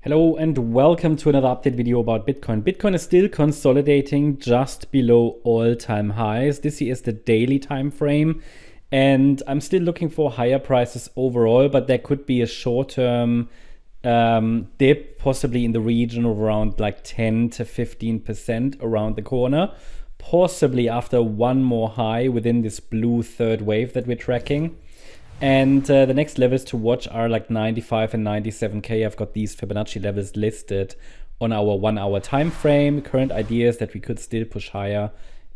Hello and welcome to another update video about Bitcoin. Bitcoin is still consolidating just below all-time highs. This here is the daily time frame, and I'm still looking for higher prices overall, but there could be a short-term dip, possibly in the region of around like 10 to 15% around the corner, possibly after one more high within this blue third wave that we're tracking. And the next levels to watch are like 95 and 97k. I've got these Fibonacci levels listed on our 1 hour time frame. Current idea is that we could still push higher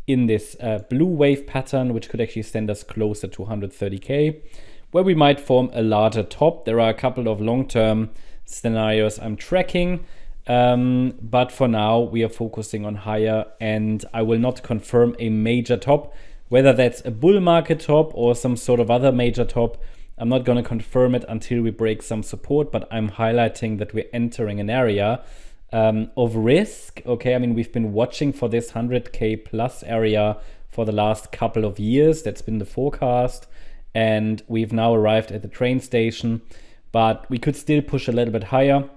in this blue wave pattern, which could actually send us closer to 130k, where we might form a larger top. There are a couple of long-term scenarios I'm tracking, but for now we are focusing on higher, and I will not confirm a major top. Whether that's a bull market top or some sort of other major top, I'm not going to confirm it until we break some support, but I'm highlighting that we're entering an area of risk. Okay, I mean, we've been watching for this 100k plus area for the last couple of years. That's been the forecast, and we've now arrived at the train station, but we could still push a little bit higher.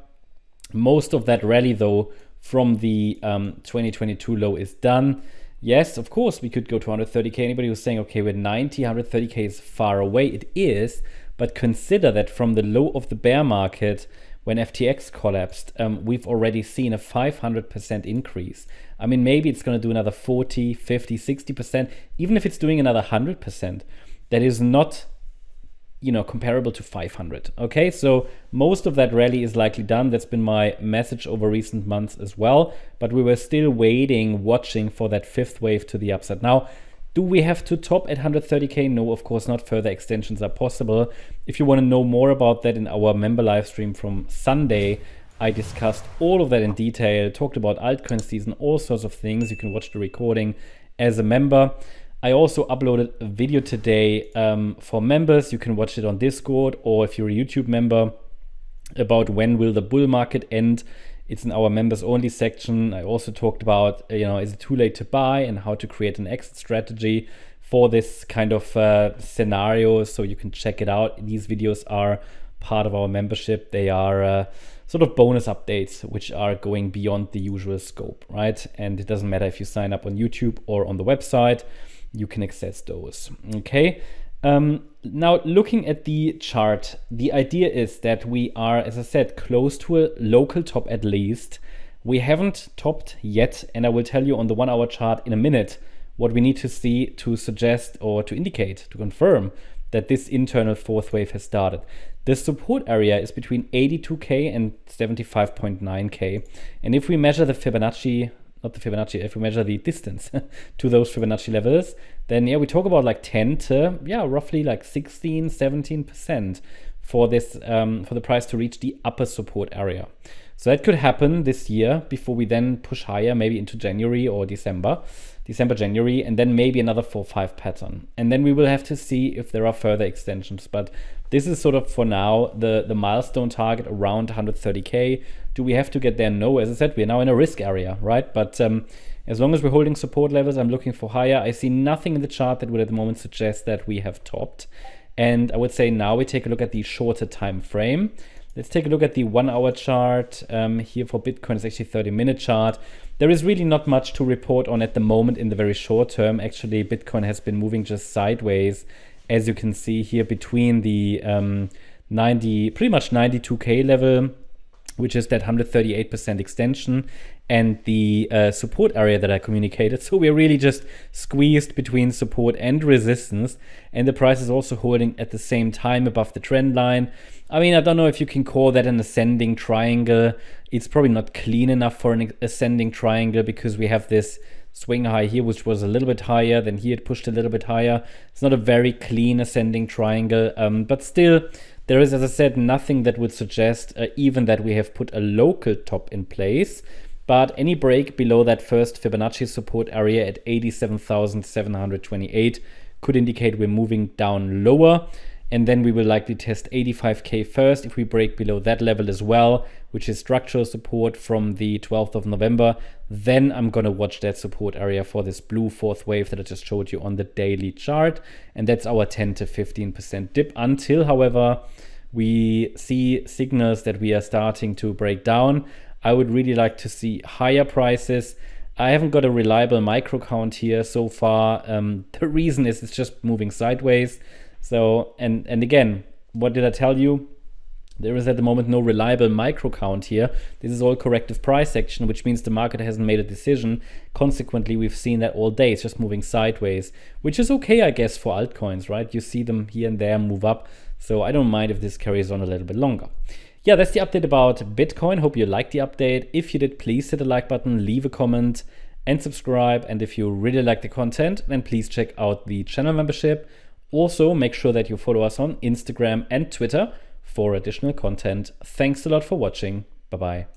Most of that rally, though, from the 2022 low is done. Yes, of course, we could go to 130k. Anybody who's saying, okay, we're 90, 130k is far away. It is, but consider that from the low of the bear market, when FTX collapsed, we've already seen a 500% increase. I mean, maybe it's going to do another 40, 50, 60%. Even if it's doing another 100%, that is not, comparable to 500. Okay, so most of that rally is likely done. That's been my message over recent months as well. But we were still waiting, watching for that fifth wave to the upside. Now, do we have to top at 130k? No, of course not. Further extensions are possible. If you want to know more about that, in our member live stream from Sunday, I discussed all of that in detail, talked about altcoin season, all sorts of things. You can watch the recording as a member. I also uploaded a video today for members. You can watch it on Discord, or if you're a YouTube member, about when will the bull market end. It's in our members only section. I also talked about, is it too late to buy and how to create an exit strategy for this kind of scenario. So you can check it out. These videos are part of our membership. They are sort of bonus updates, which are going beyond the usual scope, right? And it doesn't matter if you sign up on YouTube or on the website. You can access those. Okay. Now looking at the chart, the idea is that we are, as I said, close to a local top at least. We haven't topped yet, and I will tell you on the 1 hour chart in a minute what we need to see to suggest or to indicate, to confirm that this internal fourth wave has started. The support area is between 82k and 75.9k, and if we measure the Fibonacci, if we measure the distance to those Fibonacci levels, then we talk about like 10 to roughly like 16, 17% for this for the price to reach the upper support area. So that could happen this year before we then push higher, maybe into January or December, January, and then maybe another 4-5 pattern. And then we will have to see if there are further extensions. But this is sort of for now the milestone target around 130k. Do we have to get there? No, as I said, we're now in a risk area, right? But as long as we're holding support levels, I'm looking for higher. I see nothing in the chart that would at the moment suggest that we have topped. And I would say now we take a look at the shorter time frame. Let's take a look at the 1 hour chart. Here for Bitcoin, it's actually 30-minute chart. There is really not much to report on at the moment in the very short term. Actually, Bitcoin has been moving just sideways, as you can see here, between the pretty much 92k level, which is that 138% extension, and the support area that I communicated. So we're really just squeezed between support and resistance, and the price is also holding at the same time above the trend line. I mean, I don't know if you can call that an ascending triangle. It's probably not clean enough for an ascending triangle, because we have this swing high here, which was a little bit higher, then here it pushed a little bit higher. It's not a very clean ascending triangle, but still, there is, as I said, nothing that would suggest even that we have put a local top in place. But any break below that first Fibonacci support area at 87,728 could indicate we're moving down lower. And then we will likely test 85k first. If we break below that level as well, which is structural support from the 12th of November, then I'm going to watch that support area for this blue fourth wave that I just showed you on the daily chart. And that's our 10 to 15% dip until, however, we see signals that we are starting to break down. I would really like to see higher prices. I haven't got a reliable micro count here so far. The reason is it's just moving sideways. So, and again, what did I tell you? There is at the moment no reliable micro count here. This is all corrective price action, which means the market hasn't made a decision. Consequently, we've seen that all day. It's just moving sideways, which is okay, I guess, for altcoins, right? You see them here and there move up. So I don't mind if this carries on a little bit longer. Yeah, that's the update about Bitcoin. Hope you liked the update. If you did, please hit the like button, leave a comment, and subscribe. And if you really like the content, then please check out the channel membership. Also, make sure that you follow us on Instagram and Twitter for additional content. Thanks a lot for watching. Bye-bye.